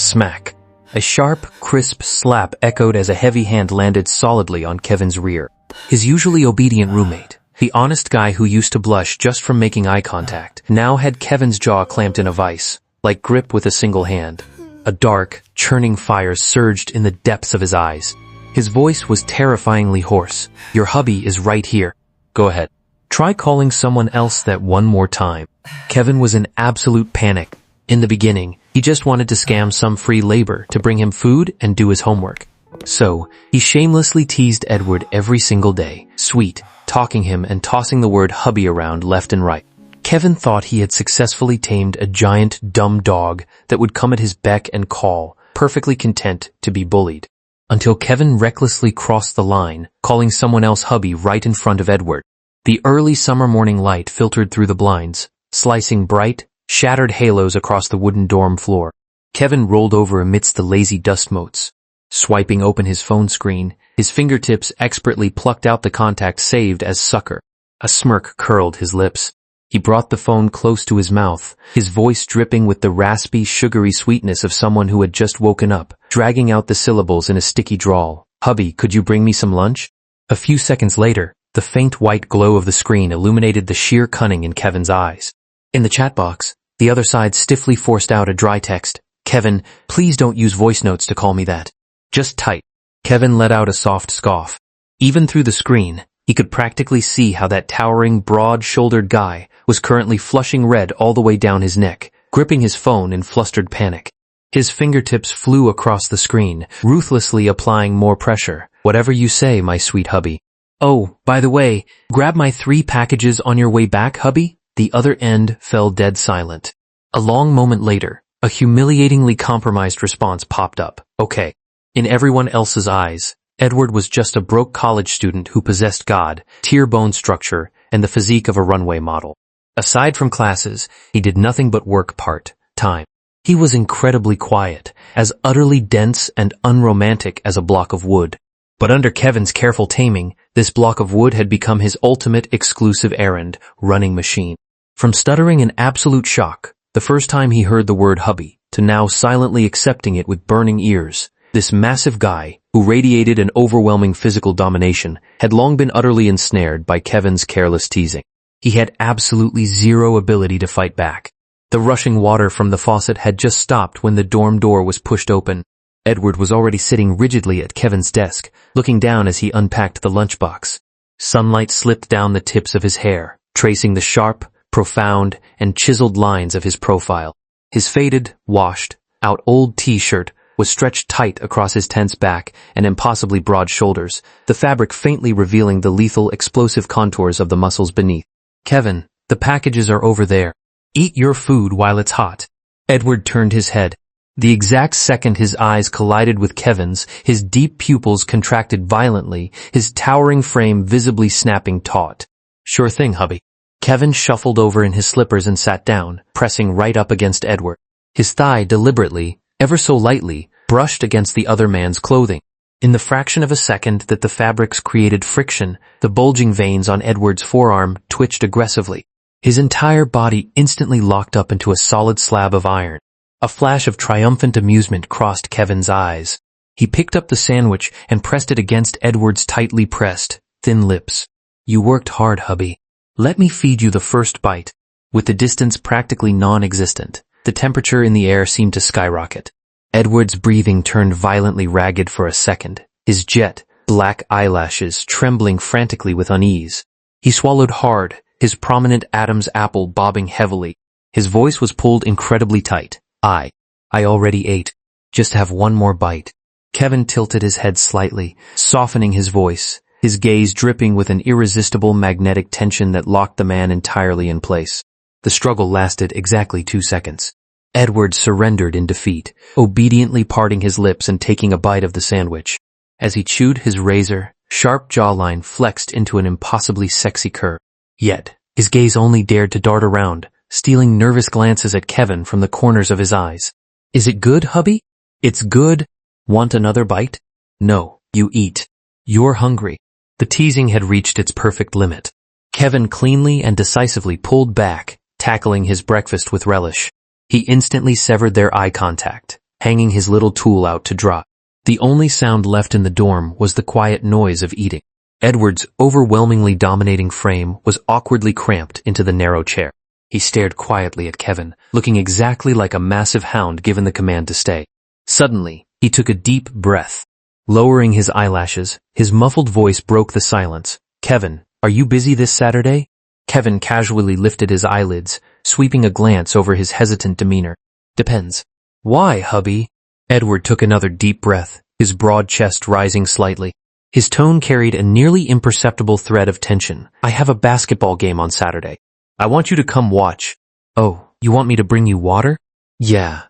Smack. A sharp, crisp slap echoed as a heavy hand landed solidly on Kevin's rear. His usually obedient roommate, the honest guy who used to blush just from making eye contact, now had Kevin's jaw clamped in a vice, like grip with a single hand. A dark, churning fire surged in the depths of his eyes. His voice was terrifyingly hoarse. "Your hubby is right here. Go ahead. Try calling someone else that one more time." Kevin was in absolute panic. In the beginning, he just wanted to scam some free labor to bring him food and do his homework. So, he shamelessly teased Edward every single day, sweet, talking him and tossing the word hubby around left and right. Kevin thought he had successfully tamed a giant, dumb dog that would come at his beck and call, perfectly content to be bullied. Until Kevin recklessly crossed the line, calling someone else hubby right in front of Edward. The early summer morning light filtered through the blinds, slicing bright, shattered halos across the wooden dorm floor. Kevin rolled over amidst the lazy dust motes. Swiping open his phone screen, his fingertips expertly plucked out the contact saved as sucker. A smirk curled his lips. He brought the phone close to his mouth, his voice dripping with the raspy, sugary sweetness of someone who had just woken up, dragging out the syllables in a sticky drawl. "Hubby, could you bring me some lunch?" A few seconds later, the faint white glow of the screen illuminated the sheer cunning in Kevin's eyes. In the chat box, the other side stiffly forced out a dry text. "Kevin, please don't use voice notes to call me that. Just type." Kevin let out a soft scoff. Even through the screen, he could practically see how that towering, broad-shouldered guy was currently flushing red all the way down his neck, gripping his phone in flustered panic. His fingertips flew across the screen, ruthlessly applying more pressure. "Whatever you say, my sweet hubby." "Oh, by the way, grab my 3 packages on your way back, hubby?" The other end fell dead silent. A long moment later, a humiliatingly compromised response popped up. "Okay." In everyone else's eyes, Edward was just a broke college student who possessed God, tear bone structure, and the physique of a runway model. Aside from classes, he did nothing but work part-time. He was incredibly quiet, as utterly dense and unromantic as a block of wood. But under Kevin's careful taming, this block of wood had become his ultimate exclusive errand, running machine. From stuttering in absolute shock, the first time he heard the word hubby, to now silently accepting it with burning ears, this massive guy, who radiated an overwhelming physical domination, had long been utterly ensnared by Kevin's careless teasing. He had absolutely zero ability to fight back. The rushing water from the faucet had just stopped when the dorm door was pushed open. Edward was already sitting rigidly at Kevin's desk, looking down as he unpacked the lunchbox. Sunlight slipped down the tips of his hair, tracing the sharp, profound, and chiseled lines of his profile. His faded, washed-out old t-shirt was stretched tight across his tense back and impossibly broad shoulders, the fabric faintly revealing the lethal, explosive contours of the muscles beneath. "Kevin, the packages are over there. Eat your food while it's hot." Edward turned his head. The exact second his eyes collided with Kevin's, his deep pupils contracted violently, his towering frame visibly snapping taut. "Sure thing, hubby." Kevin shuffled over in his slippers and sat down, pressing right up against Edward. His thigh deliberately, ever so lightly, brushed against the other man's clothing. In the fraction of a second that the fabrics created friction, the bulging veins on Edward's forearm twitched aggressively. His entire body instantly locked up into a solid slab of iron. A flash of triumphant amusement crossed Kevin's eyes. He picked up the sandwich and pressed it against Edward's tightly pressed, thin lips. "You worked hard, hubby. Let me feed you the first bite." With the distance practically non-existent, the temperature in the air seemed to skyrocket. Edward's breathing turned violently ragged for a second, his jet black eyelashes trembling frantically with unease. He swallowed hard, his prominent Adam's apple bobbing heavily. His voice was pulled incredibly tight. I already ate. Just have one more bite." Kevin tilted his head slightly, softening his voice, his gaze dripping with an irresistible magnetic tension that locked the man entirely in place. The struggle lasted exactly 2 seconds. Edward surrendered in defeat, obediently parting his lips and taking a bite of the sandwich. As he chewed, his razor-sharp jawline flexed into an impossibly sexy curve. Yet, his gaze only dared to dart around, stealing nervous glances at Kevin from the corners of his eyes. "Is it good, hubby?" "It's good. Want another bite?" "No, you eat. You're hungry." The teasing had reached its perfect limit. Kevin cleanly and decisively pulled back, tackling his breakfast with relish. He instantly severed their eye contact, hanging his little tool out to dry. The only sound left in the dorm was the quiet noise of eating. Edward's overwhelmingly dominating frame was awkwardly cramped into the narrow chair. He stared quietly at Kevin, looking exactly like a massive hound given the command to stay. Suddenly, he took a deep breath. Lowering his eyelashes, his muffled voice broke the silence. "Kevin, are you busy this Saturday?" Kevin casually lifted his eyelids, sweeping a glance over his hesitant demeanor. "Depends." "Why, hubby?" Edward took another deep breath, his broad chest rising slightly. His tone carried a nearly imperceptible thread of tension. "I have a basketball game on Saturday. I want you to come watch." "Oh, you want me to bring you water?" "Yeah."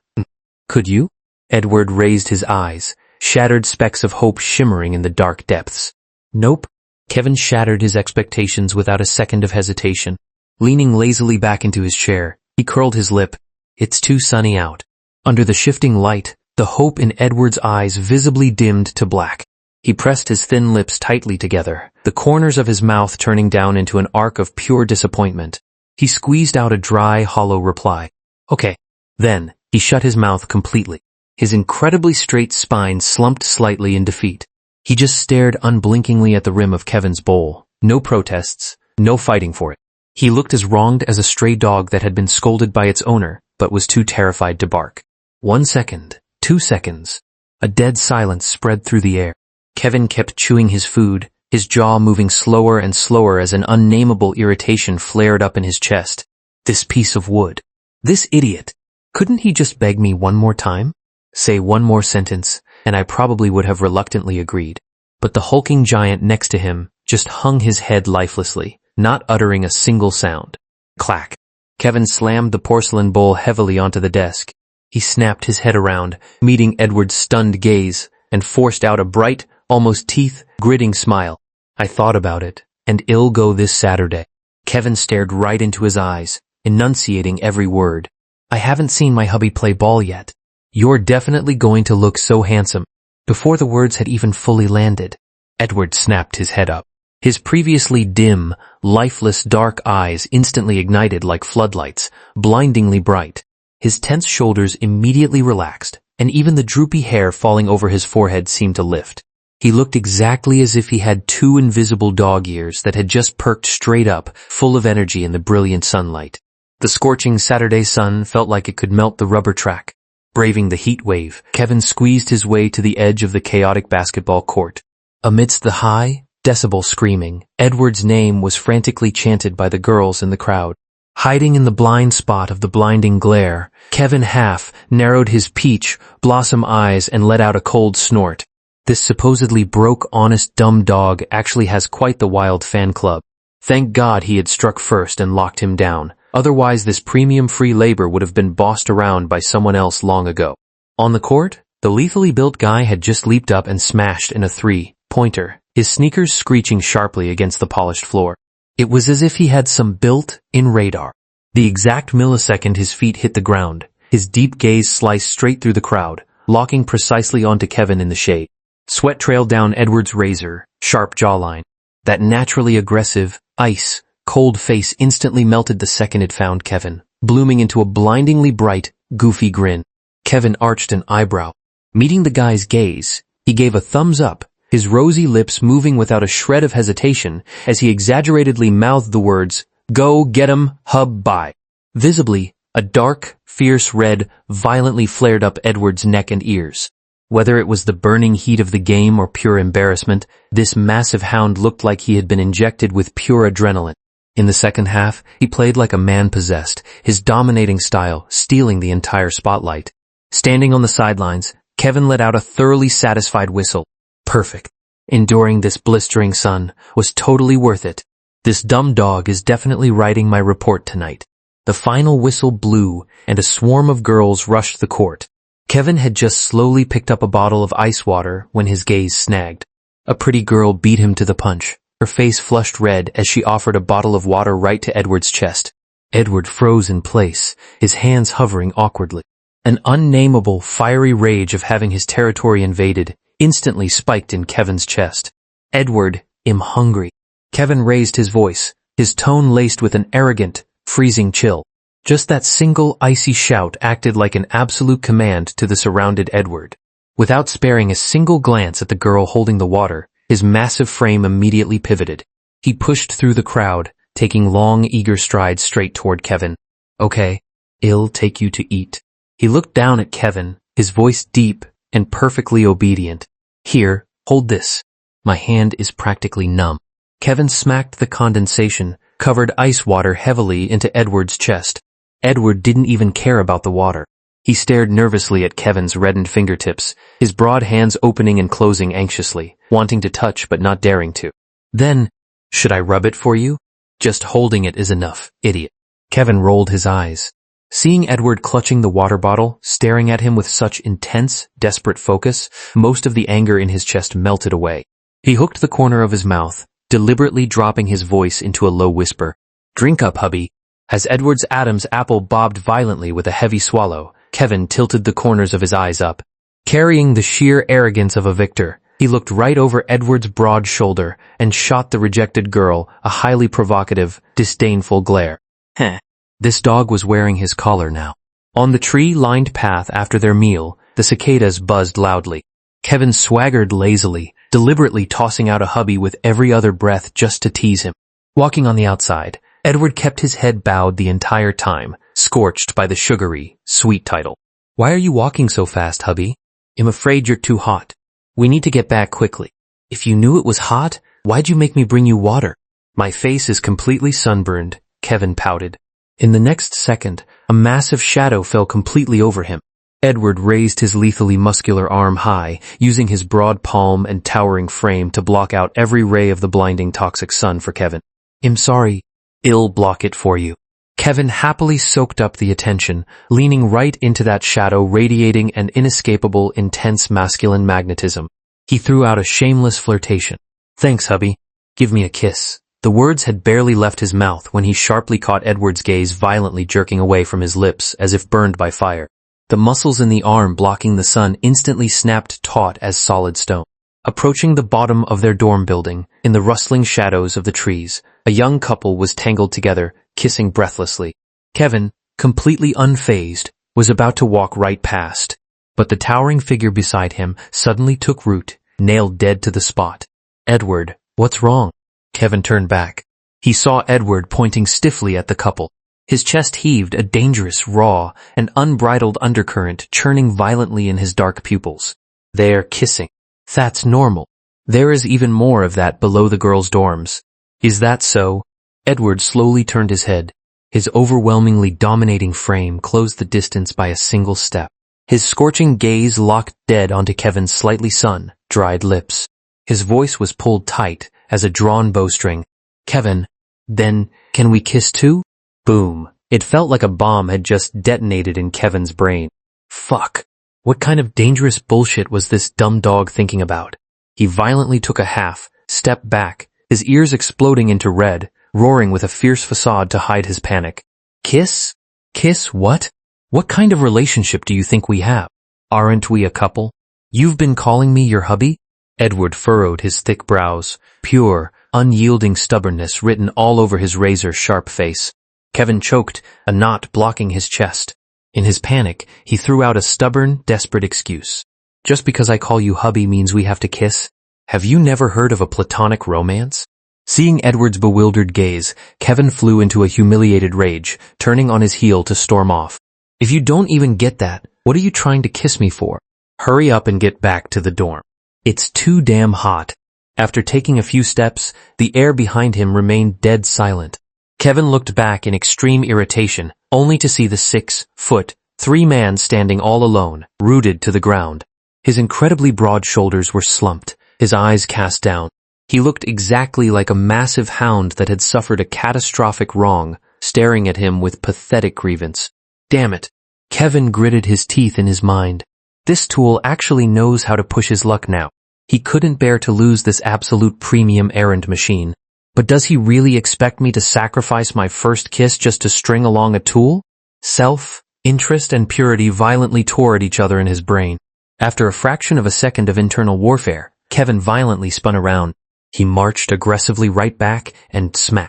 "Could you?" Edward raised his eyes, shattered specks of hope shimmering in the dark depths. "Nope." Kevin shattered his expectations without a second of hesitation. Leaning lazily back into his chair, he curled his lip. "It's too sunny out." Under the shifting light, the hope in Edward's eyes visibly dimmed to black. He pressed his thin lips tightly together, the corners of his mouth turning down into an arc of pure disappointment. He squeezed out a dry, hollow reply. "Okay." Then, he shut his mouth completely. His incredibly straight spine slumped slightly in defeat. He just stared unblinkingly at the rim of Kevin's bowl. No protests, no fighting for it. He looked as wronged as a stray dog that had been scolded by its owner, but was too terrified to bark. 1 second, 2 seconds. A dead silence spread through the air. Kevin kept chewing his food, his jaw moving slower and slower as an unnameable irritation flared up in his chest. This piece of wood. This idiot. Couldn't he just beg me one more time? Say one more sentence, and I probably would have reluctantly agreed. But the hulking giant next to him just hung his head lifelessly, not uttering a single sound. Clack. Kevin slammed the porcelain bowl heavily onto the desk. He snapped his head around, meeting Edward's stunned gaze, and forced out a bright, almost teeth-gritting smile. "I thought about it, and it'll go this Saturday." Kevin stared right into his eyes, enunciating every word. "I haven't seen my hubby play ball yet. You're definitely going to look so handsome." Before the words had even fully landed, Edward snapped his head up. His previously dim, lifeless dark eyes instantly ignited like floodlights, blindingly bright. His tense shoulders immediately relaxed, and even the droopy hair falling over his forehead seemed to lift. He looked exactly as if he had 2 invisible dog ears that had just perked straight up, full of energy in the brilliant sunlight. The scorching Saturday sun felt like it could melt the rubber track. Braving the heat wave, Kevin squeezed his way to the edge of the chaotic basketball court. Amidst the high, decibel screaming, Edward's name was frantically chanted by the girls in the crowd. Hiding in the blind spot of the blinding glare, Kevin half narrowed his peach blossom eyes and let out a cold snort. This supposedly broke honest dumb dog actually has quite the wild fan club. Thank God he had struck first and locked him down. Otherwise this premium free labor would have been bossed around by someone else long ago. On the court, the lethally built guy had just leaped up and smashed in a 3-pointer, his sneakers screeching sharply against the polished floor. It was as if he had some built-in radar. The exact millisecond his feet hit the ground, his deep gaze sliced straight through the crowd, locking precisely onto Kevin in the shade. Sweat trailed down Edward's razor, sharp jawline. That naturally aggressive, ice-cold face instantly melted the second it found Kevin, blooming into a blindingly bright, goofy grin. Kevin arched an eyebrow. Meeting the guy's gaze, he gave a thumbs up, his rosy lips moving without a shred of hesitation as he exaggeratedly mouthed the words, "Go get 'em, hub, bye." Visibly, a dark, fierce red violently flared up Edward's neck and ears. Whether it was the burning heat of the game or pure embarrassment, this massive hound looked like he had been injected with pure adrenaline. In the second half, he played like a man possessed, his dominating style stealing the entire spotlight. Standing on the sidelines, Kevin let out a thoroughly satisfied whistle. Perfect. Enduring this blistering sun was totally worth it. This dumb dog is definitely writing my report tonight. The final whistle blew, and a swarm of girls rushed the court. Kevin had just slowly picked up a bottle of ice water when his gaze snagged. A pretty girl beat him to the punch, her face flushed red as she offered a bottle of water right to Edward's chest. Edward froze in place, his hands hovering awkwardly. An unnameable, fiery rage of having his territory invaded instantly spiked in Kevin's chest. "Edward, I'm hungry." Kevin raised his voice, his tone laced with an arrogant, freezing chill. Just that single icy shout acted like an absolute command to the surrounded Edward. Without sparing a single glance at the girl holding the water, his massive frame immediately pivoted. He pushed through the crowd, taking long, eager strides straight toward Kevin. Okay, I'll take you to eat. He looked down at Kevin, his voice deep and perfectly obedient. Here, hold this. My hand is practically numb. Kevin smacked the condensation-covered ice water heavily into Edward's chest. Edward didn't even care about the water. He stared nervously at Kevin's reddened fingertips, his broad hands opening and closing anxiously, wanting to touch but not daring to. Then, should I rub it for you? Just holding it is enough, idiot. Kevin rolled his eyes. Seeing Edward clutching the water bottle, staring at him with such intense, desperate focus, most of the anger in his chest melted away. He hooked the corner of his mouth, deliberately dropping his voice into a low whisper. Drink up, hubby. As Edward's Adam's apple bobbed violently with a heavy swallow, Kevin tilted the corners of his eyes up. Carrying the sheer arrogance of a victor, he looked right over Edward's broad shoulder and shot the rejected girl a highly provocative, disdainful glare. Heh. This dog was wearing his collar now. On the tree-lined path after their meal, the cicadas buzzed loudly. Kevin swaggered lazily, deliberately tossing out a hubby with every other breath just to tease him. Walking on the outside, Edward kept his head bowed the entire time, scorched by the sugary, sweet title. Why are you walking so fast, hubby? I'm afraid you're too hot. We need to get back quickly. If you knew it was hot, why'd you make me bring you water? My face is completely sunburned, Kevin pouted. In the next second, a massive shadow fell completely over him. Edward raised his lethally muscular arm high, using his broad palm and towering frame to block out every ray of the blinding toxic sun for Kevin. I'm sorry. I'll block it for you. Kevin happily soaked up the attention, leaning right into that shadow radiating an inescapable, intense masculine magnetism. He threw out a shameless flirtation. Thanks, hubby. Give me a kiss. The words had barely left his mouth when he sharply caught Edward's gaze violently jerking away from his lips as if burned by fire. The muscles in the arm blocking the sun instantly snapped taut as solid stone. Approaching the bottom of their dorm building, in the rustling shadows of the trees, a young couple was tangled together, kissing breathlessly. Kevin, completely unfazed, was about to walk right past, but the towering figure beside him suddenly took root, nailed dead to the spot. Edward, what's wrong? Kevin turned back. He saw Edward pointing stiffly at the couple. His chest heaved, a dangerous, raw, and unbridled undercurrent churning violently in his dark pupils. They're kissing. That's normal. There is even more of that below the girls' dorms. Is that so? Edward slowly turned his head. His overwhelmingly dominating frame closed the distance by a single step. His scorching gaze locked dead onto Kevin's slightly sun-dried lips. His voice was pulled tight as a drawn bowstring. Kevin, then, can we kiss too? Boom. It felt like a bomb had just detonated in Kevin's brain. Fuck. What kind of dangerous bullshit was this dumb dog thinking about? He violently took a half step back, his ears exploding into red, roaring with a fierce facade to hide his panic. Kiss? Kiss what? What kind of relationship do you think we have? Aren't we a couple? You've been calling me your hubby? Edward furrowed his thick brows, pure, unyielding stubbornness written all over his razor-sharp face. Kevin choked, a knot blocking his chest. In his panic, he threw out a stubborn, desperate excuse. Just because I call you hubby means we have to kiss? Have you never heard of a platonic romance? Seeing Edward's bewildered gaze, Kevin flew into a humiliated rage, turning on his heel to storm off. If you don't even get that, what are you trying to kiss me for? Hurry up and get back to the dorm. It's too damn hot. After taking a few steps, the air behind him remained dead silent. Kevin looked back in extreme irritation, only to see the 6'3" man standing all alone, rooted to the ground. His incredibly broad shoulders were slumped, his eyes cast down. He looked exactly like a massive hound that had suffered a catastrophic wrong, staring at him with pathetic grievance. Damn it. Kevin gritted his teeth in his mind. This tool actually knows how to push his luck now. He couldn't bear to lose this absolute premium errand machine. But does he really expect me to sacrifice my first kiss just to string along a tool? Self, interest, and purity violently tore at each other in his brain. After a fraction of a second of internal warfare, Kevin violently spun around. He marched aggressively right back and stomped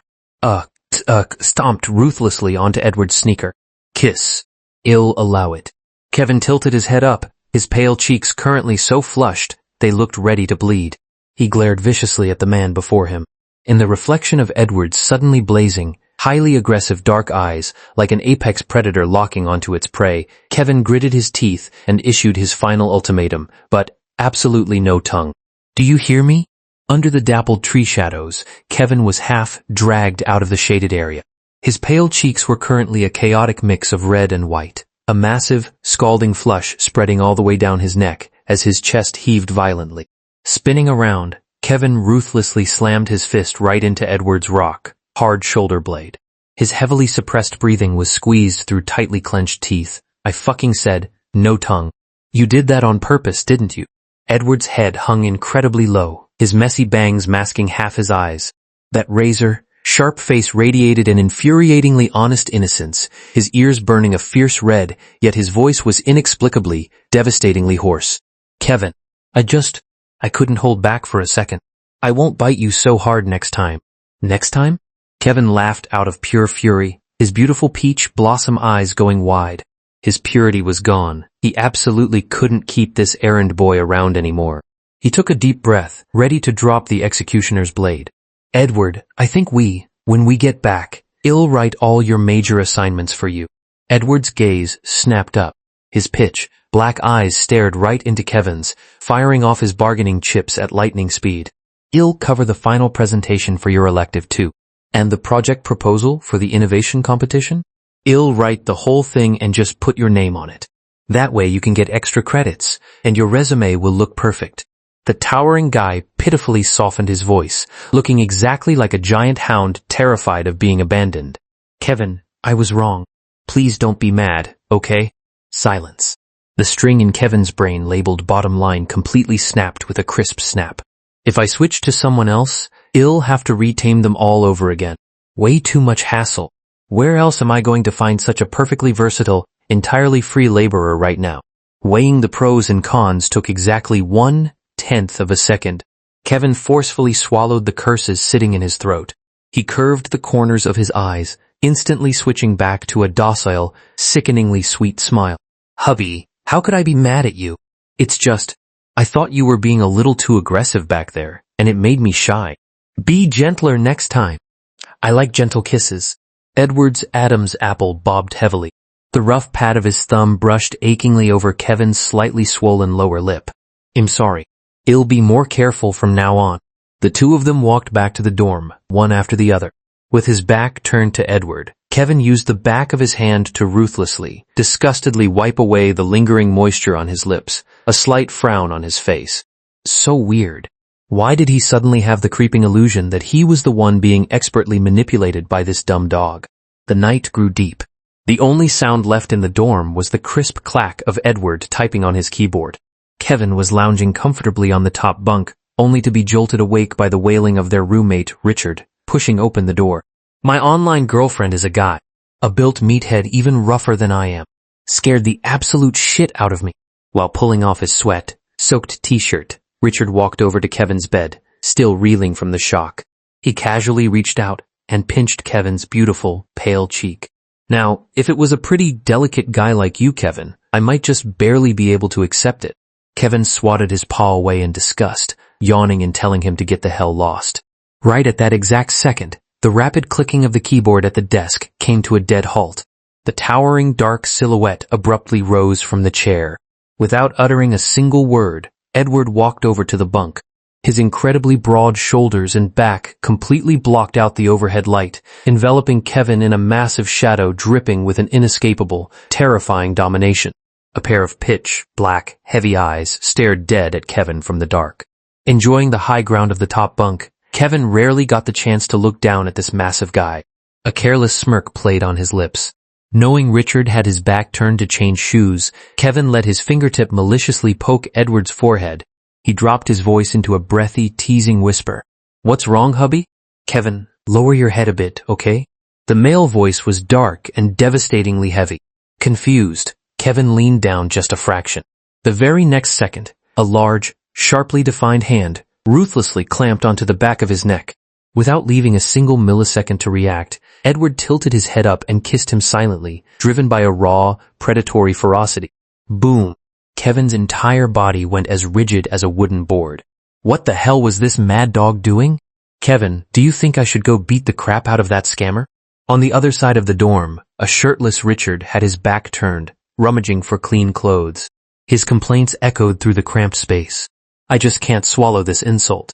ruthlessly onto Edward's sneaker. Kiss. I'll allow it. Kevin tilted his head up, his pale cheeks currently so flushed, they looked ready to bleed. He glared viciously at the man before him. In the reflection of Edward's suddenly blazing, highly aggressive dark eyes, like an apex predator locking onto its prey, Kevin gritted his teeth and issued his final ultimatum, but absolutely no tongue. Do you hear me? Under the dappled tree shadows, Kevin was half dragged out of the shaded area. His pale cheeks were currently a chaotic mix of red and white, a massive, scalding flush spreading all the way down his neck as his chest heaved violently. Spinning around, Kevin ruthlessly slammed his fist right into Edward's hard shoulder blade. His heavily suppressed breathing was squeezed through tightly clenched teeth. I fucking said, no tongue. You did that on purpose, didn't you? Edward's head hung incredibly low, his messy bangs masking half his eyes. That razor-sharp face radiated an infuriatingly honest innocence, his ears burning a fierce red, yet his voice was inexplicably, devastatingly hoarse. Kevin, I couldn't hold back for a second. I won't bite you so hard next time. Next time? Kevin laughed out of pure fury, his beautiful peach blossom eyes going wide. His purity was gone. He absolutely couldn't keep this errand boy around anymore. He took a deep breath, ready to drop the executioner's blade. Edward, I think when we get back, I'll write all your major assignments for you. Edward's gaze snapped up. His pitch black eyes stared right into Kevin's, firing off his bargaining chips at lightning speed. I'll cover the final presentation for your elective too. And the project proposal for the innovation competition? I'll write the whole thing and just put your name on it. That way you can get extra credits, and your resume will look perfect. The towering guy pitifully softened his voice, looking exactly like a giant hound terrified of being abandoned. Kevin, I was wrong. Please don't be mad, okay? Silence. The string in Kevin's brain labeled bottom line completely snapped with a crisp snap. If I switch to someone else, I'll have to retame them all over again. Way too much hassle. Where else am I going to find such a perfectly versatile, entirely free laborer right now? Weighing the pros and cons took exactly 1/10 of a second. Kevin forcefully swallowed the curses sitting in his throat. He curved the corners of his eyes, instantly switching back to a docile, sickeningly sweet smile. Hubby, how could I be mad at you? It's just, I thought you were being a little too aggressive back there, and it made me shy. Be gentler next time. I like gentle kisses. Edward's Adam's apple bobbed heavily. The rough pad of his thumb brushed achingly over Kevin's slightly swollen lower lip. I'm sorry. I'll be more careful from now on. The two of them walked back to the dorm, one after the other. With his back turned to Edward, Kevin used the back of his hand to ruthlessly, disgustedly wipe away the lingering moisture on his lips, a slight frown on his face. So weird. Why did he suddenly have the creeping illusion that he was the one being expertly manipulated by this dumb dog? The night grew deep. The only sound left in the dorm was the crisp clack of Edward typing on his keyboard. Kevin was lounging comfortably on the top bunk, only to be jolted awake by the wailing of their roommate, Richard, pushing open the door. My online girlfriend is a guy, a built meathead even rougher than I am. Scared the absolute shit out of me. While pulling off his sweat-soaked t-shirt, Richard walked over to Kevin's bed, still reeling from the shock. He casually reached out and pinched Kevin's beautiful, pale cheek. Now, if it was a pretty delicate guy like you, Kevin, I might just barely be able to accept it. Kevin swatted his paw away in disgust, yawning and telling him to get the hell lost. Right at that exact second, the rapid clicking of the keyboard at the desk came to a dead halt. The towering dark silhouette abruptly rose from the chair. Without uttering a single word, Edward walked over to the bunk. His incredibly broad shoulders and back completely blocked out the overhead light, enveloping Kevin in a massive shadow dripping with an inescapable, terrifying domination. A pair of pitch, black, heavy eyes stared dead at Kevin from the dark. Enjoying the high ground of the top bunk, Kevin rarely got the chance to look down at this massive guy. A careless smirk played on his lips. Knowing Richard had his back turned to change shoes, Kevin let his fingertip maliciously poke Edward's forehead. He dropped his voice into a breathy, teasing whisper. What's wrong, hubby? Kevin, lower your head a bit, okay? The male voice was dark and devastatingly heavy. Confused, Kevin leaned down just a fraction. The very next second, a large, sharply defined hand ruthlessly clamped onto the back of his neck. Without leaving a single millisecond to react, Edward tilted his head up and kissed him silently, driven by a raw, predatory ferocity. Boom! Kevin's entire body went as rigid as a wooden board. What the hell was this mad dog doing? Kevin, do you think I should go beat the crap out of that scammer? On the other side of the dorm, a shirtless Richard had his back turned, rummaging for clean clothes. His complaints echoed through the cramped space. I just can't swallow this insult.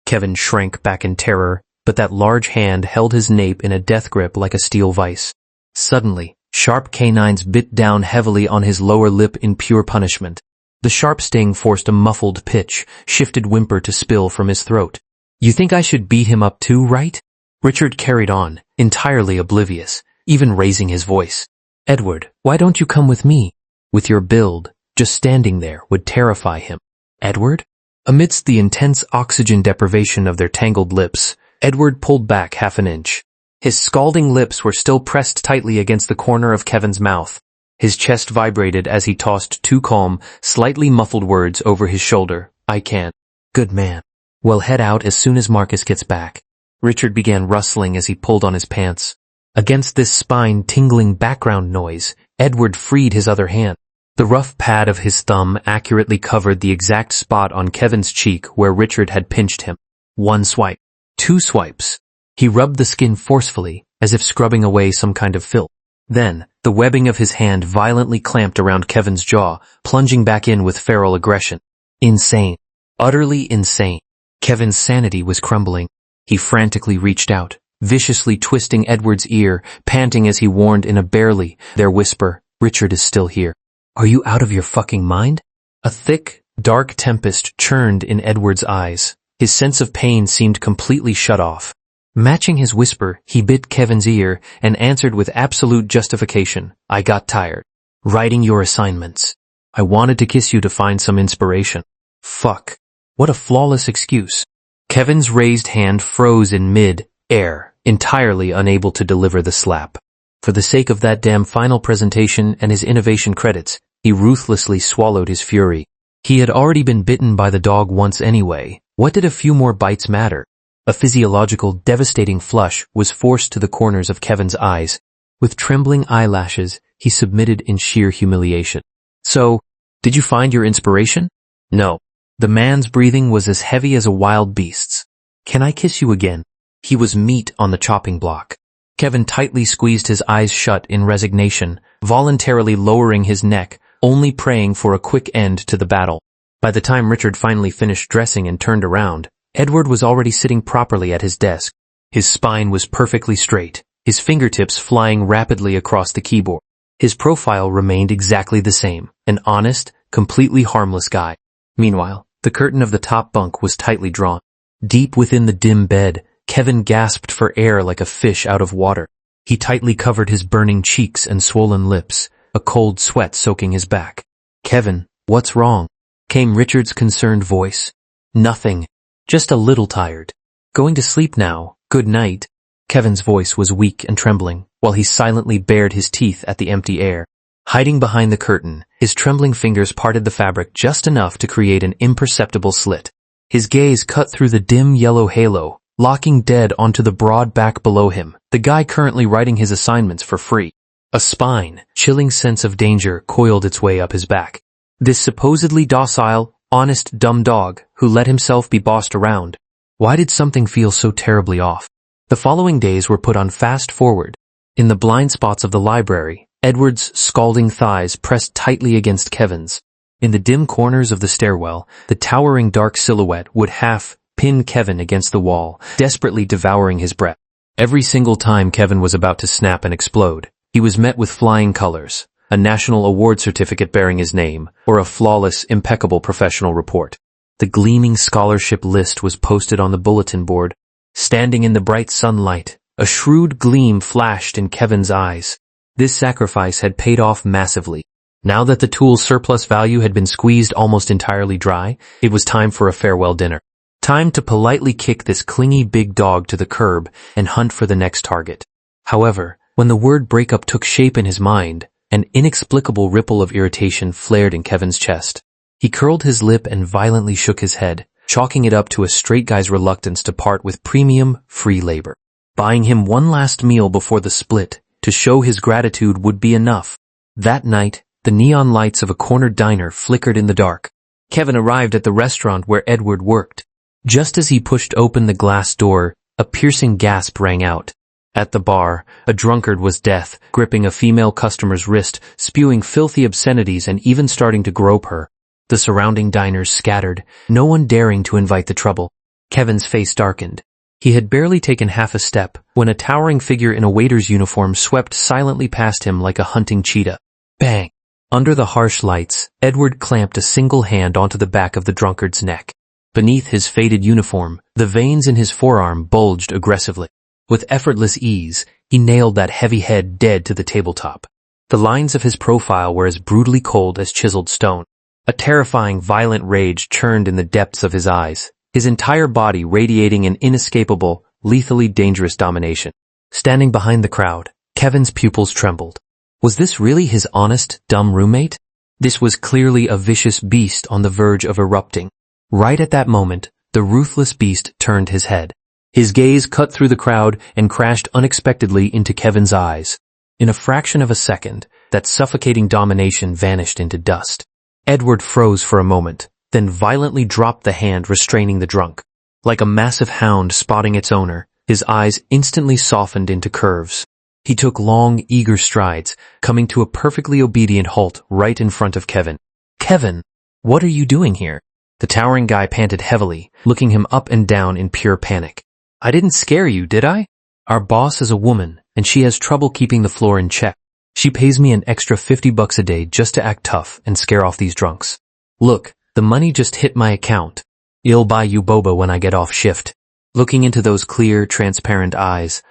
Kevin shrank back in terror, but that large hand held his nape in a death grip like a steel vice. Suddenly, sharp canines bit down heavily on his lower lip in pure punishment. The sharp sting forced a muffled pitch, shifted whimper to spill from his throat. You think I should beat him up too, right? Richard carried on, entirely oblivious, even raising his voice. Edward, why don't you come with me? With your build, just standing there would terrify him. Edward? Amidst the intense oxygen deprivation of their tangled lips, Edward pulled back half an inch. His scalding lips were still pressed tightly against the corner of Kevin's mouth. His chest vibrated as he tossed two calm, slightly muffled words over his shoulder. I can't. Good man. Well, head out as soon as Marcus gets back. Richard began rustling as he pulled on his pants. Against this spine-tingling background noise, Edward freed his other hand. The rough pad of his thumb accurately covered the exact spot on Kevin's cheek where Richard had pinched him. One swipe. Two swipes. He rubbed the skin forcefully, as if scrubbing away some kind of filth. Then, the webbing of his hand violently clamped around Kevin's jaw, plunging back in with feral aggression. Insane. Utterly insane. Kevin's sanity was crumbling. He frantically reached out, viciously twisting Edward's ear, panting as he warned in a barely, their whisper, Richard is still here. Are you out of your fucking mind? A thick, dark tempest churned in Edward's eyes. His sense of pain seemed completely shut off. Matching his whisper, he bit Kevin's ear and answered with absolute justification. I got tired. Writing your assignments. I wanted to kiss you to find some inspiration. Fuck. What a flawless excuse. Kevin's raised hand froze in mid-air, entirely unable to deliver the slap. For the sake of that damn final presentation and his innovation credits, he ruthlessly swallowed his fury. He had already been bitten by the dog once anyway. What did a few more bites matter? A physiological, devastating flush was forced to the corners of Kevin's eyes. With trembling eyelashes, he submitted in sheer humiliation. So, did you find your inspiration? No. The man's breathing was as heavy as a wild beast's. Can I kiss you again? He was meat on the chopping block. Kevin tightly squeezed his eyes shut in resignation, voluntarily lowering his neck, only praying for a quick end to the battle. By the time Richard finally finished dressing and turned around, Edward was already sitting properly at his desk. His spine was perfectly straight, his fingertips flying rapidly across the keyboard. His profile remained exactly the same, an honest, completely harmless guy. Meanwhile, the curtain of the top bunk was tightly drawn. Deep within the dim bed, Kevin gasped for air like a fish out of water. He tightly covered his burning cheeks and swollen lips, a cold sweat soaking his back. Kevin, what's wrong? Came Richard's concerned voice. Nothing. Just a little tired. Going to sleep now. Good night. Kevin's voice was weak and trembling, while he silently bared his teeth at the empty air. Hiding behind the curtain, his trembling fingers parted the fabric just enough to create an imperceptible slit. His gaze cut through the dim yellow halo, locking dead onto the broad back below him, the guy currently writing his assignments for free. A spine, chilling sense of danger coiled its way up his back. This supposedly docile, honest, dumb dog who let himself be bossed around. Why did something feel so terribly off? The following days were put on fast forward. In the blind spots of the library, Edward's scalding thighs pressed tightly against Kevin's. In the dim corners of the stairwell, the towering dark silhouette would half pin Kevin against the wall, desperately devouring his breath. Every single time Kevin was about to snap and explode, he was met with flying colors, a national award certificate bearing his name, or a flawless, impeccable professional report. The gleaming scholarship list was posted on the bulletin board. Standing in the bright sunlight, a shrewd gleam flashed in Kevin's eyes. This sacrifice had paid off massively. Now that the tool's surplus value had been squeezed almost entirely dry, it was time for a farewell dinner. Time to politely kick this clingy big dog to the curb and hunt for the next target. However, when the word breakup took shape in his mind, an inexplicable ripple of irritation flared in Kevin's chest. He curled his lip and violently shook his head, chalking it up to a straight guy's reluctance to part with premium, free labor. Buying him one last meal before the split to show his gratitude would be enough. That night, the neon lights of a corner diner flickered in the dark. Kevin arrived at the restaurant where Edward worked. Just as he pushed open the glass door, a piercing gasp rang out. At the bar, a drunkard was death, gripping a female customer's wrist, spewing filthy obscenities and even starting to grope her. The surrounding diners scattered, no one daring to invite the trouble. Kevin's face darkened. He had barely taken half a step when a towering figure in a waiter's uniform swept silently past him like a hunting cheetah. Bang! Under the harsh lights, Edward clamped a single hand onto the back of the drunkard's neck. Beneath his faded uniform, the veins in his forearm bulged aggressively. With effortless ease, he nailed that heavy head dead to the tabletop. The lines of his profile were as brutally cold as chiseled stone. A terrifying, violent rage churned in the depths of his eyes, his entire body radiating an inescapable, lethally dangerous domination. Standing behind the crowd, Kevin's pupils trembled. Was this really his honest, dumb roommate? This was clearly a vicious beast on the verge of erupting. Right at that moment, the ruthless beast turned his head. His gaze cut through the crowd and crashed unexpectedly into Kevin's eyes. In a fraction of a second, that suffocating domination vanished into dust. Edward froze for a moment, then violently dropped the hand restraining the drunk. Like a massive hound spotting its owner, his eyes instantly softened into curves. He took long, eager strides, coming to a perfectly obedient halt right in front of Kevin. "Kevin, what are you doing here?" The towering guy panted heavily, looking him up and down in pure panic. "I didn't scare you, did I? Our boss is a woman, and she has trouble keeping the floor in check. She pays me an extra $50 a day just to act tough and scare off these drunks. Look, the money just hit my account. I'll buy you boba when I get off shift." Looking into those clear, transparent eyes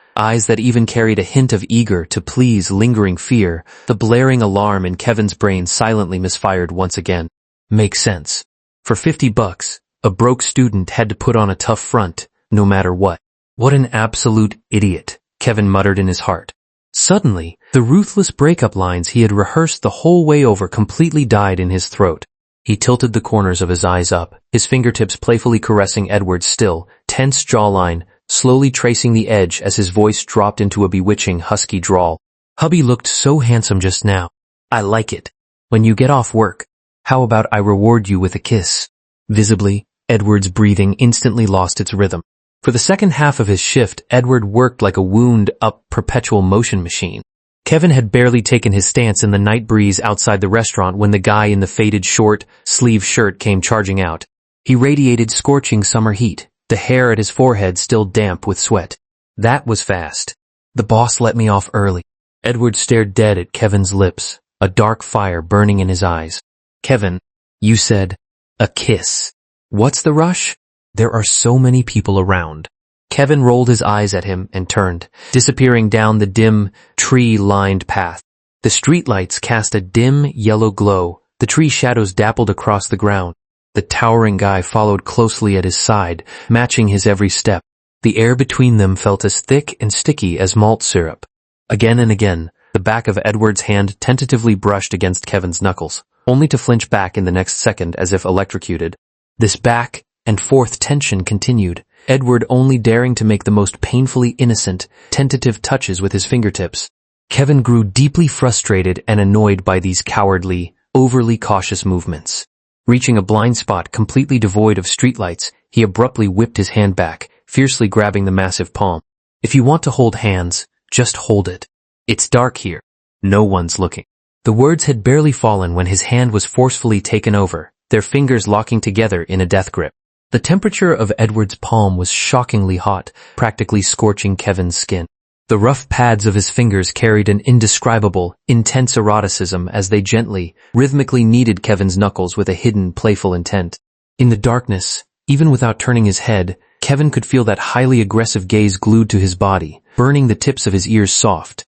that even carried a hint of eager to please lingering fear, the blaring alarm in Kevin's brain silently misfired once again. Makes sense. For $50, a broke student had to put on a tough front, no matter what. What an absolute idiot, Kevin muttered in his heart. Suddenly, the ruthless breakup lines he had rehearsed the whole way over completely died in his throat. He tilted the corners of his eyes up, his fingertips playfully caressing Edward's still, tense jawline, slowly tracing the edge as his voice dropped into a bewitching husky drawl. "Hubby looked so handsome just now. I like it. When you get off work, how about I reward you with a kiss?" Visibly, Edward's breathing instantly lost its rhythm. For the second half of his shift, Edward worked like a wound-up perpetual motion machine. Kevin had barely taken his stance in the night breeze outside the restaurant when the guy in the faded short-sleeve shirt came charging out. He radiated scorching summer heat, the hair at his forehead still damp with sweat. That was fast. "The boss let me off early." Edward stared dead at Kevin's lips, a dark fire burning in his eyes. "Kevin, you said, a kiss. What's the rush? There are so many people around." Kevin rolled his eyes at him and turned, disappearing down the dim, tree-lined path. The streetlights cast a dim, yellow glow. The tree shadows dappled across the ground. The towering guy followed closely at his side, matching his every step. The air between them felt as thick and sticky as malt syrup. Again and again, the back of Edward's hand tentatively brushed against Kevin's knuckles, only to flinch back in the next second as if electrocuted. This back and forth tension continued, Edward only daring to make the most painfully innocent, tentative touches with his fingertips. Kevin grew deeply frustrated and annoyed by these cowardly, overly cautious movements. Reaching a blind spot completely devoid of streetlights, he abruptly whipped his hand back, fiercely grabbing the massive palm. "If you want to hold hands, just hold it. It's dark here. No one's looking." The words had barely fallen when his hand was forcefully taken over, their fingers locking together in a death grip. The temperature of Edward's palm was shockingly hot, practically scorching Kevin's skin. The rough pads of his fingers carried an indescribable, intense eroticism as they gently, rhythmically kneaded Kevin's knuckles with a hidden, playful intent. In the darkness, even without turning his head, Kevin could feel that highly aggressive gaze glued to his body, burning the tips of his ears soft.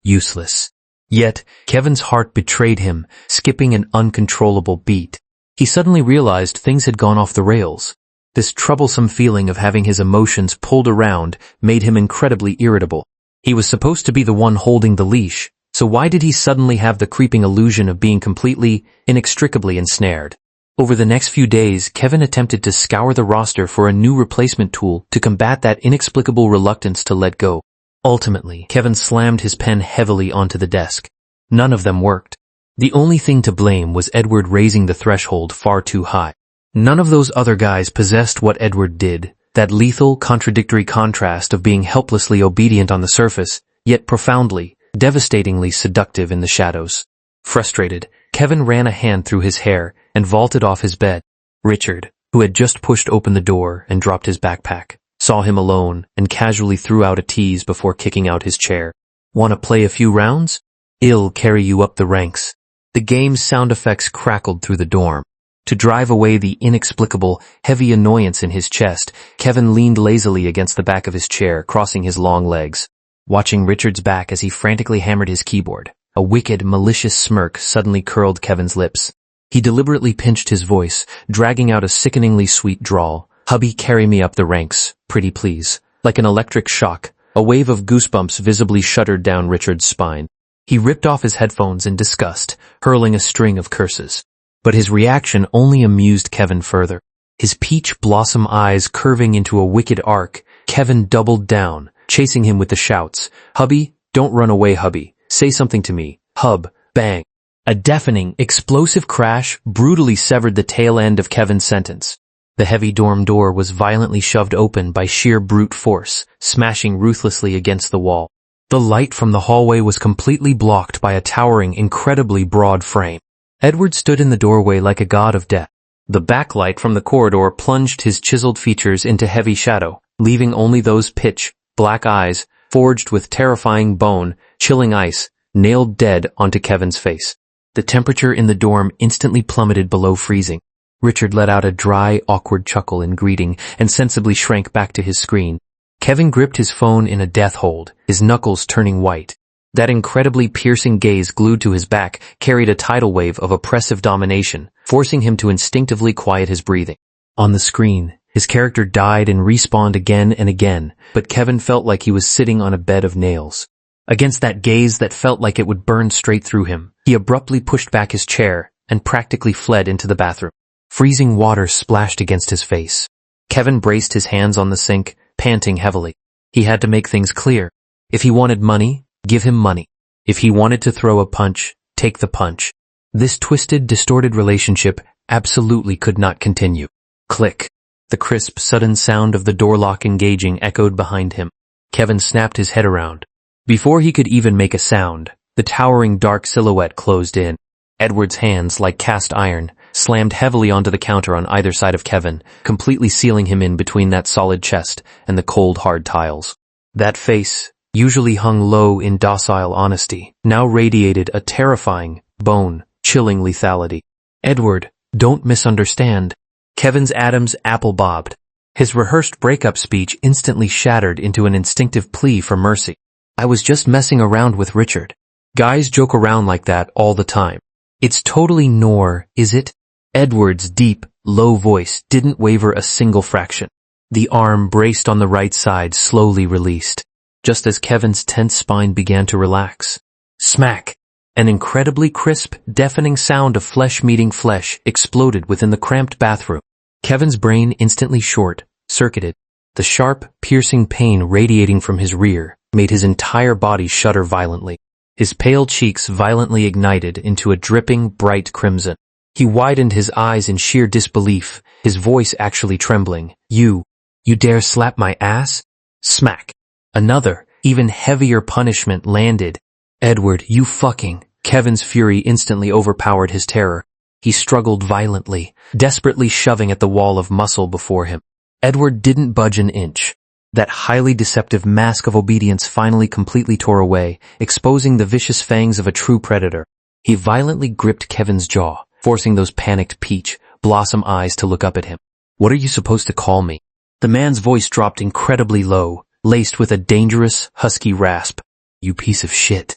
Useless. Yet, Kevin's heart betrayed him, skipping an uncontrollable beat. He suddenly realized things had gone off the rails. This troublesome feeling of having his emotions pulled around made him incredibly irritable. He was supposed to be the one holding the leash, so why did he suddenly have the creeping illusion of being completely, inextricably ensnared? Over the next few days, Kevin attempted to scour the roster for a new replacement tool to combat that inexplicable reluctance to let go. Ultimately, Kevin slammed his pen heavily onto the desk. None of them worked. The only thing to blame was Edward raising the threshold far too high. None of those other guys possessed what Edward did, that lethal, contradictory contrast of being helplessly obedient on the surface, yet profoundly, devastatingly seductive in the shadows. Frustrated, Kevin ran a hand through his hair and vaulted off his bed. Richard, who had just pushed open the door and dropped his backpack, saw him alone and casually threw out a tease before kicking out his chair. "Wanna play a few rounds? I'll carry you up the ranks." The game's sound effects crackled through the dorm. To drive away the inexplicable, heavy annoyance in his chest, Kevin leaned lazily against the back of his chair, crossing his long legs. Watching Richard's back as he frantically hammered his keyboard, a wicked, malicious smirk suddenly curled Kevin's lips. He deliberately pinched his voice, dragging out a sickeningly sweet drawl. "Hubby, carry me up the ranks, pretty please." Like an electric shock, a wave of goosebumps visibly shuddered down Richard's spine. He ripped off his headphones in disgust, hurling a string of curses. But his reaction only amused Kevin further. His peach blossom eyes curving into a wicked arc, Kevin doubled down, chasing him with the shouts, "Hubby, don't run away, hubby. Say something to me. Hub, bang." A deafening, explosive crash brutally severed the tail end of Kevin's sentence. The heavy dorm door was violently shoved open by sheer brute force, smashing ruthlessly against the wall. The light from the hallway was completely blocked by a towering, incredibly broad frame. Edward stood in the doorway like a god of death. The backlight from the corridor plunged his chiseled features into heavy shadow, leaving only those pitch black eyes, forged with terrifying bone, chilling ice, nailed dead onto Kevin's face. The temperature in the dorm instantly plummeted below freezing. Richard let out a dry, awkward chuckle in greeting and sensibly shrank back to his screen. Kevin gripped his phone in a death hold, his knuckles turning white. That incredibly piercing gaze glued to his back carried a tidal wave of oppressive domination, forcing him to instinctively quiet his breathing. On the screen, his character died and respawned again and again, but Kevin felt like he was sitting on a bed of nails. Against that gaze that felt like it would burn straight through him, he abruptly pushed back his chair and practically fled into the bathroom. Freezing water splashed against his face. Kevin braced his hands on the sink, panting heavily. He had to make things clear. If he wanted money, give him money. If he wanted to throw a punch, take the punch. This twisted, distorted relationship absolutely could not continue. Click. The crisp, sudden sound of the door lock engaging echoed behind him. Kevin snapped his head around. Before he could even make a sound, the towering dark silhouette closed in. Edward's hands, like cast iron, slammed heavily onto the counter on either side of Kevin, completely sealing him in between that solid chest and the cold, hard tiles. That face, usually hung low in docile honesty, now radiated a terrifying, bone-chilling lethality. "Edward, don't misunderstand." Kevin's atoms apple-bobbed. His rehearsed breakup speech instantly shattered into an instinctive plea for mercy. "I was just messing around with Richard. Guys joke around like that all the time. It's totally nor, is it?" Edward's deep, low voice didn't waver a single fraction. The arm braced on the right side slowly released, just as Kevin's tense spine began to relax. Smack! An incredibly crisp, deafening sound of flesh meeting flesh exploded within the cramped bathroom. Kevin's brain instantly short-circuited. The sharp, piercing pain radiating from his rear made his entire body shudder violently. His pale cheeks violently ignited into a dripping, bright crimson. He widened his eyes in sheer disbelief, his voice actually trembling. You dare slap my ass?" Smack! Another, even heavier punishment landed. "Edward, you fucking..." Kevin's fury instantly overpowered his terror. He struggled violently, desperately shoving at the wall of muscle before him. Edward didn't budge an inch. That highly deceptive mask of obedience finally completely tore away, exposing the vicious fangs of a true predator. He violently gripped Kevin's jaw, forcing those panicked peach, blossom eyes to look up at him. "What are you supposed to call me?" The man's voice dropped incredibly low, laced with a dangerous, husky rasp. "You piece of shit."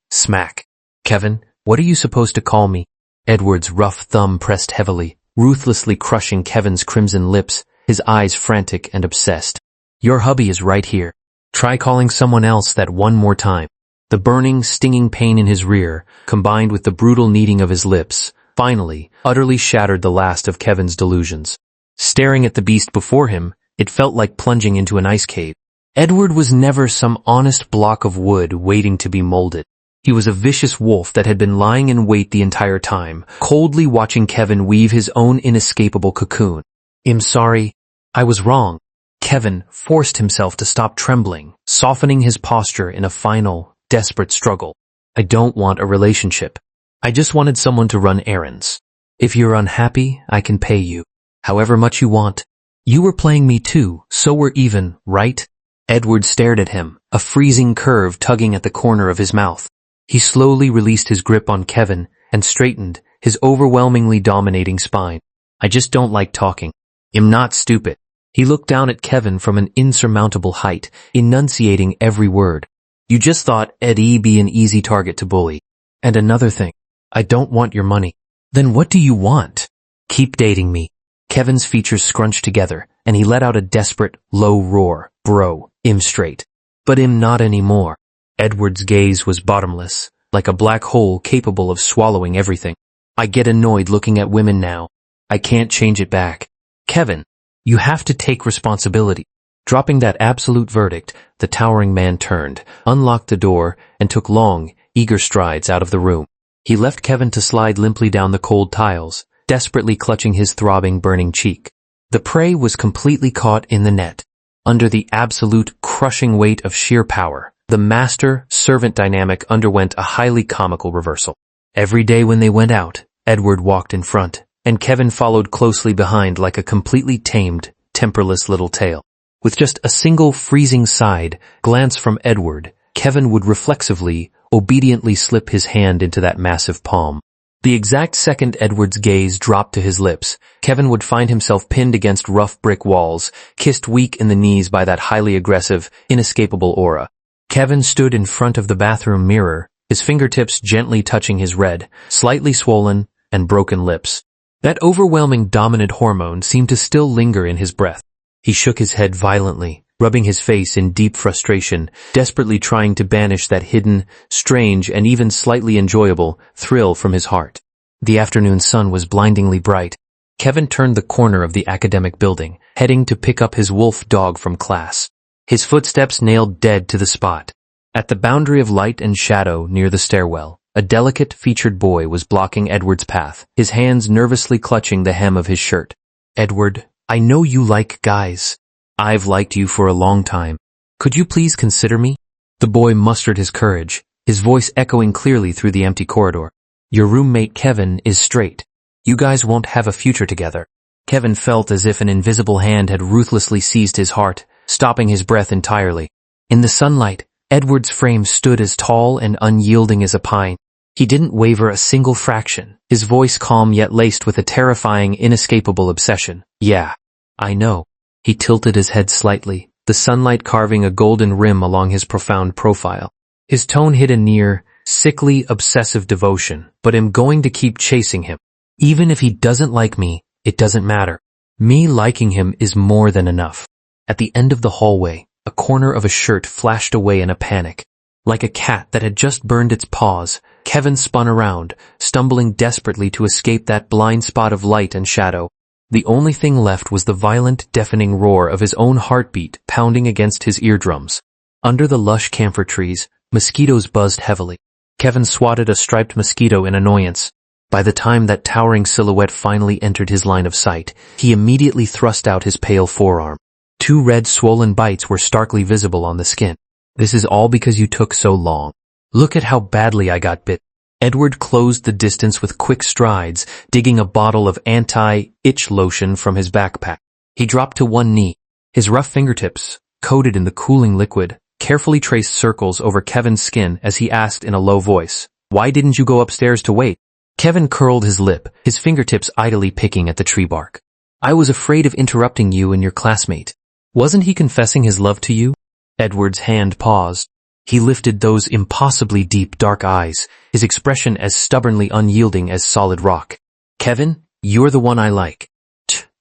Smack. "Kevin, what are you supposed to call me?" Edward's rough thumb pressed heavily, ruthlessly crushing Kevin's crimson lips, his eyes frantic and obsessed. "Your hubby is right here. Try calling someone else that one more time." The burning, stinging pain in his rear, combined with the brutal kneading of his lips, finally, utterly shattered the last of Kevin's delusions. Staring at the beast before him, it felt like plunging into an ice cave. Edward was never some honest block of wood waiting to be molded. He was a vicious wolf that had been lying in wait the entire time, coldly watching Kevin weave his own inescapable cocoon. "I'm sorry. I was wrong." Kevin forced himself to stop trembling, softening his posture in a final, desperate struggle. "I don't want a relationship. I just wanted someone to run errands. If you're unhappy, I can pay you. However much you want. You were playing me too, so we're even, right?" Edward stared at him, a freezing curve tugging at the corner of his mouth. He slowly released his grip on Kevin and straightened, his overwhelmingly dominating spine. "I just don't like talking. I'm not stupid." He looked down at Kevin from an insurmountable height, enunciating every word. "You just thought Eddie be an easy target to bully. And another thing, I don't want your money." "Then what do you want?" "Keep dating me." Kevin's features scrunched together, and he let out a desperate, low roar. "Bro, I'm straight." "But I'm not anymore." Edward's gaze was bottomless, like a black hole capable of swallowing everything. "I get annoyed looking at women now. I can't change it back." "Kevin, you have to take responsibility." Dropping that absolute verdict, the towering man turned, unlocked the door, and took long, eager strides out of the room. He left Kevin to slide limply down the cold tiles, desperately clutching his throbbing, burning cheek. The prey was completely caught in the net. Under the absolute, crushing weight of sheer power, the master-servant dynamic underwent a highly comical reversal. Every day when they went out, Edward walked in front, and Kevin followed closely behind like a completely tamed, temperless little tail. With just a single freezing side glance from Edward, Kevin would reflexively, obediently slip his hand into that massive palm. The exact second Edward's gaze dropped to his lips, Kevin would find himself pinned against rough brick walls, kissed weak in the knees by that highly aggressive, inescapable aura. Kevin stood in front of the bathroom mirror, his fingertips gently touching his red, slightly swollen, and broken lips. That overwhelming dominant hormone seemed to still linger in his breath. He shook his head violently, rubbing his face in deep frustration, desperately trying to banish that hidden, strange, and even slightly enjoyable thrill from his heart. The afternoon sun was blindingly bright. Kevin turned the corner of the academic building, heading to pick up his wolf dog from class. His footsteps nailed dead to the spot. At the boundary of light and shadow near the stairwell, a delicate, featured boy was blocking Edward's path, his hands nervously clutching the hem of his shirt. "Edward, I know you like guys. I've liked you for a long time. Could you please consider me?" The boy mustered his courage, his voice echoing clearly through the empty corridor. "Your roommate Kevin is straight. You guys won't have a future together." Kevin felt as if an invisible hand had ruthlessly seized his heart, stopping his breath entirely. In the sunlight, Edward's frame stood as tall and unyielding as a pine. He didn't waver a single fraction, his voice calm yet laced with a terrifying, inescapable obsession. "Yeah, I know." He tilted his head slightly, the sunlight carving a golden rim along his profound profile. His tone hid a near, sickly, obsessive devotion, "but I'm going to keep chasing him. Even if he doesn't like me, it doesn't matter. Me liking him is more than enough." At the end of the hallway, a corner of a shirt flashed away in a panic. Like a cat that had just burned its paws, Kevin spun around, stumbling desperately to escape that blind spot of light and shadow. The only thing left was the violent, deafening roar of his own heartbeat pounding against his eardrums. Under the lush camphor trees, mosquitoes buzzed heavily. Kevin swatted a striped mosquito in annoyance. By the time that towering silhouette finally entered his line of sight, he immediately thrust out his pale forearm. 2 red, swollen bites were starkly visible on the skin. "This is all because you took so long. Look at how badly I got bit." Edward closed the distance with quick strides, digging a bottle of anti-itch lotion from his backpack. He dropped to one knee. His rough fingertips, coated in the cooling liquid, carefully traced circles over Kevin's skin as he asked in a low voice, "Why didn't you go upstairs to wait?" Kevin curled his lip, his fingertips idly picking at the tree bark. "I was afraid of interrupting you and your classmate." Wasn't he confessing his love to you? Edward's hand paused. He lifted those impossibly deep, dark eyes, his expression as stubbornly unyielding as solid rock. "Kevin, you're the one I like."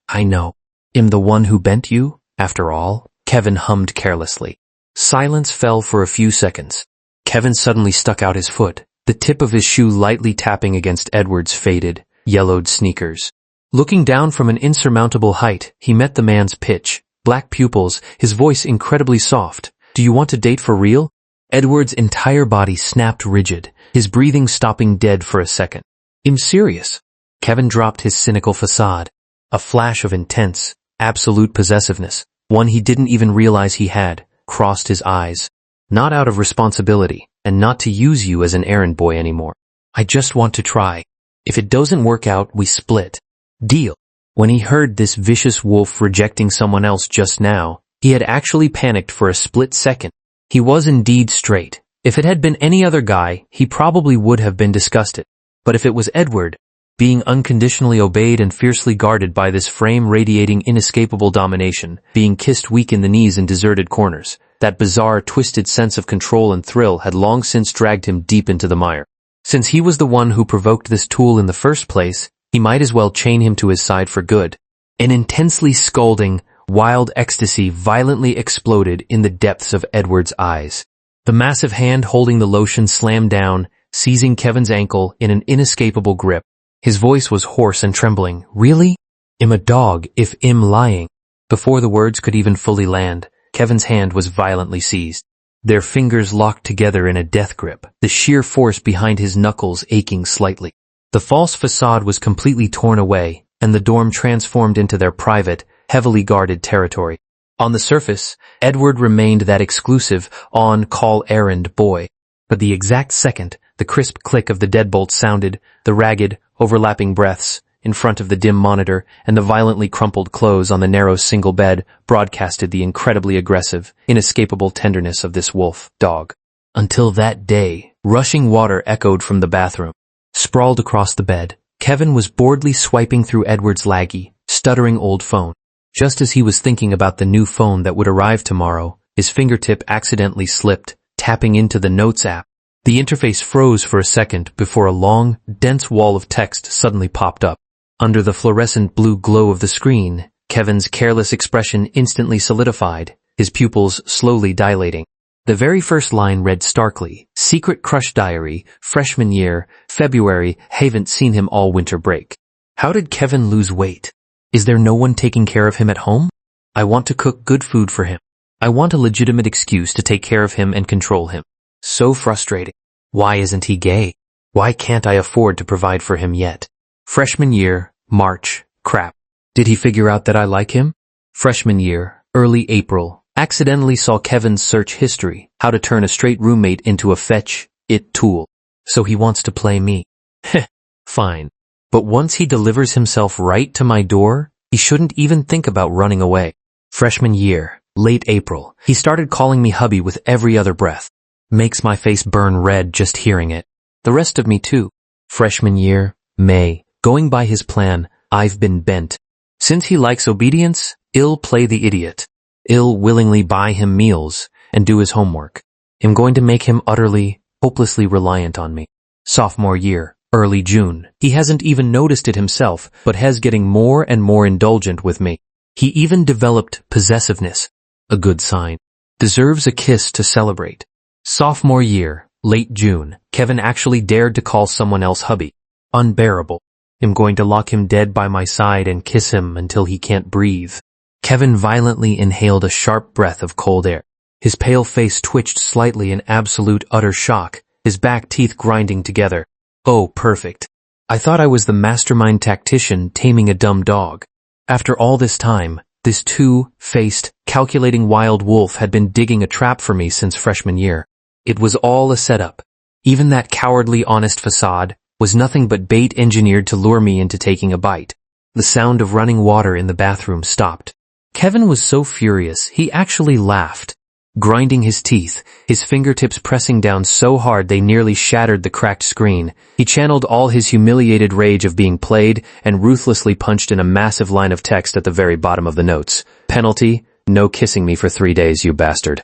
"I know. I'm the one who bent you, after all," Kevin hummed carelessly. Silence fell for a few seconds. Kevin suddenly stuck out his foot, the tip of his shoe lightly tapping against Edward's faded, yellowed sneakers. Looking down from an insurmountable height, he met the man's pitch, black pupils, his voice incredibly soft. "Do you want to date for real?" Edward's entire body snapped rigid, his breathing stopping dead for a second. "I'm serious." Kevin dropped his cynical facade. A flash of intense, absolute possessiveness, one he didn't even realize he had, crossed his eyes. "Not out of responsibility, and not to use you as an errand boy anymore. I just want to try. If it doesn't work out, we split. Deal." When he heard this vicious wolf rejecting someone else just now, he had actually panicked for a split second. He was indeed straight. If it had been any other guy, he probably would have been disgusted. But if it was Edward, being unconditionally obeyed and fiercely guarded by this frame radiating inescapable domination, being kissed weak in the knees in deserted corners, that bizarre, twisted sense of control and thrill had long since dragged him deep into the mire. Since he was the one who provoked this tool in the first place, he might as well chain him to his side for good. An intensely scalding, wild ecstasy violently exploded in the depths of Edward's eyes. The massive hand holding the lotion slammed down, seizing Kevin's ankle in an inescapable grip. His voice was hoarse and trembling. "Really? I'm a dog if I'm lying." Before the words could even fully land, Kevin's hand was violently seized. Their fingers locked together in a death grip, the sheer force behind his knuckles aching slightly. The false facade was completely torn away, and the dorm transformed into their private, heavily guarded territory. On the surface, Edward remained that exclusive, on-call errand boy. But the exact second, the crisp click of the deadbolt sounded, the ragged, overlapping breaths, in front of the dim monitor, and the violently crumpled clothes on the narrow single bed broadcasted the incredibly aggressive, inescapable tenderness of this wolf dog. Until that day, rushing water echoed from the bathroom. Sprawled across the bed, Kevin was boredly swiping through Edward's laggy, stuttering old phone. Just as he was thinking about the new phone that would arrive tomorrow, his fingertip accidentally slipped, tapping into the Notes app. The interface froze for a second before a long, dense wall of text suddenly popped up. Under the fluorescent blue glow of the screen, Kevin's careless expression instantly solidified, his pupils slowly dilating. The very first line read starkly, "Secret crush diary, freshman year, February, haven't seen him all winter break." How did Kevin lose weight? Is there no one taking care of him at home? I want to cook good food for him. I want a legitimate excuse to take care of him and control him. So frustrating. Why isn't he gay? Why can't I afford to provide for him yet? Freshman year, March, crap. Did he figure out that I like him? Freshman year, early April, accidentally saw Kevin's search history, how to turn a straight roommate into a fetch-it tool. So he wants to play me. Heh, fine. But once he delivers himself right to my door, he shouldn't even think about running away. Freshman year, late April, he started calling me hubby with every other breath. Makes my face burn red just hearing it. The rest of me too. Freshman year, May, going by his plan, I've been bent. Since he likes obedience, I'll play the idiot. I'll willingly buy him meals and do his homework. I'm going to make him utterly, hopelessly reliant on me. Sophomore year, early June, he hasn't even noticed it himself, but has getting more and more indulgent with me. He even developed possessiveness. A good sign. Deserves a kiss to celebrate. Sophomore year, late June, Kevin actually dared to call someone else hubby. Unbearable. I'm going to lock him dead by my side and kiss him until he can't breathe. Kevin violently inhaled a sharp breath of cold air. His pale face twitched slightly in absolute utter shock, his back teeth grinding together. Oh, perfect. I thought I was the mastermind tactician taming a dumb dog. After all this time, this two-faced, calculating wild wolf had been digging a trap for me since freshman year. It was all a setup. Even that cowardly honest facade was nothing but bait engineered to lure me into taking a bite. The sound of running water in the bathroom stopped. Kevin was so furious, he actually laughed. Grinding his teeth, his fingertips pressing down so hard they nearly shattered the cracked screen, he channeled all his humiliated rage of being played and ruthlessly punched in a massive line of text at the very bottom of the notes. Penalty, no kissing me for 3 days, you bastard.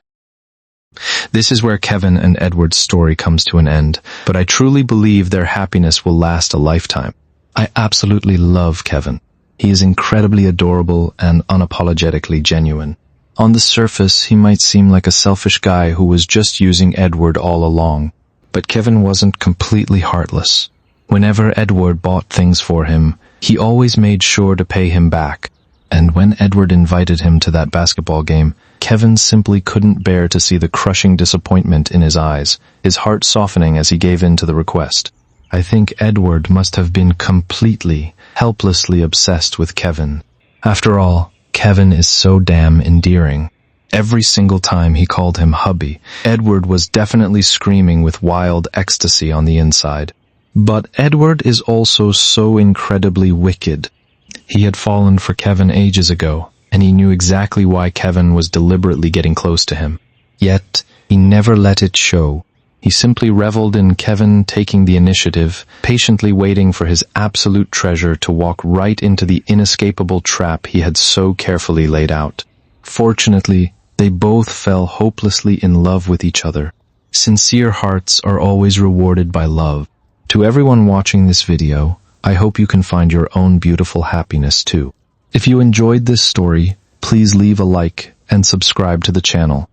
This is where Kevin and Edward's story comes to an end, but I truly believe their happiness will last a lifetime. I absolutely love Kevin. He is incredibly adorable and unapologetically genuine. On the surface, he might seem like a selfish guy who was just using Edward all along, but Kevin wasn't completely heartless. Whenever Edward bought things for him, he always made sure to pay him back. And when Edward invited him to that basketball game, Kevin simply couldn't bear to see the crushing disappointment in his eyes, his heart softening as he gave in to the request. I think Edward must have been completely, helplessly obsessed with Kevin. After all, Kevin is so damn endearing. Every single time he called him hubby, Edward was definitely screaming with wild ecstasy on the inside. But Edward is also so incredibly wicked. He had fallen for Kevin ages ago, and he knew exactly why Kevin was deliberately getting close to him. Yet, he never let it show. He simply reveled in Kevin taking the initiative, patiently waiting for his absolute treasure to walk right into the inescapable trap he had so carefully laid out. Fortunately, they both fell hopelessly in love with each other. Sincere hearts are always rewarded by love. To everyone watching this video, I hope you can find your own beautiful happiness too. If you enjoyed this story, please leave a like and subscribe to the channel.